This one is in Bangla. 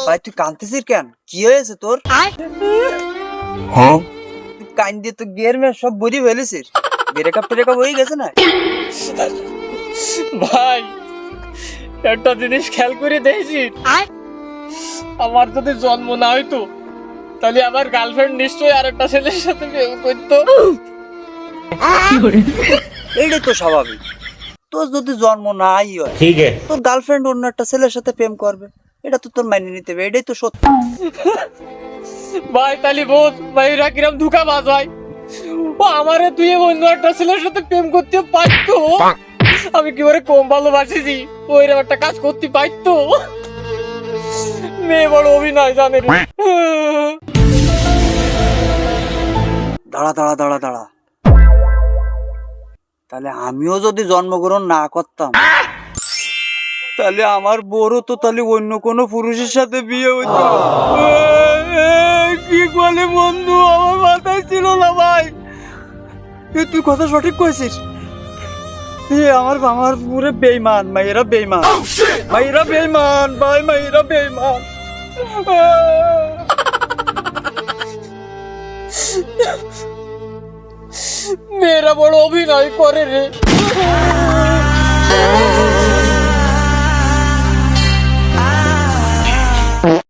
ভাই তুই কাঁদতেছিস কেন? কি হয়েছে তোর? তুই কান্দে তো গের মে সব বুঝি ফেলেছিস। ব্রেকআপ টেকআপ হয়ে গেছে না? ভাই একটা জিনিস খেয়াল করে দেখছি, আমার যদি জন্ম না হইতো তাহলে আমার গার্লফ্রেন্ড নিশ্চয়ই আর একটা ছেলের সাথে বিয়ে করতো। এইটাই তো স্বাভাবিক। তোর যদি জন্ম নাই হয়, ठीक है। তোর গার্লফ্রেন্ড অন্য একটা ছেলের সাথে প্রেম করবে, এটা তো তোর মাইনে নিতে হবে। এটাই তো সত্য। ভাই তাহলে বোঝ ভাইরা কিরম ধোঁকাবাজ হয়। ও আমারে তুই অন্য একটা ছেলের সাথে প্রেম করতে পারতো, আমি কি করে কম ভালোবাসিছি ওইরকম একটা কাজ করতে পারতো। মেয়ে বড় অভিনয় জানে রে। দাঁড়া দাঁড়া দাঁড়া দাঁড়া, তাহলে আমিও যদি জন্মগ্রহণ না করতাম, তাহলে আমার বড় তো তাহলে অন্য কোনো পুরুষের সাথে বিয়ে হইতো। কি বলে বন্ধু, আমার মাথায় ছিল না ভাই। তুই কথা সঠিক কইছিস। আমার আমার পুরো বেঈমান, মাইরা বেঈমান, মাইরা বেঈমান ভাই, মাইরা বেঈমান। মেয়েরা বড় অভিনয় করে রে।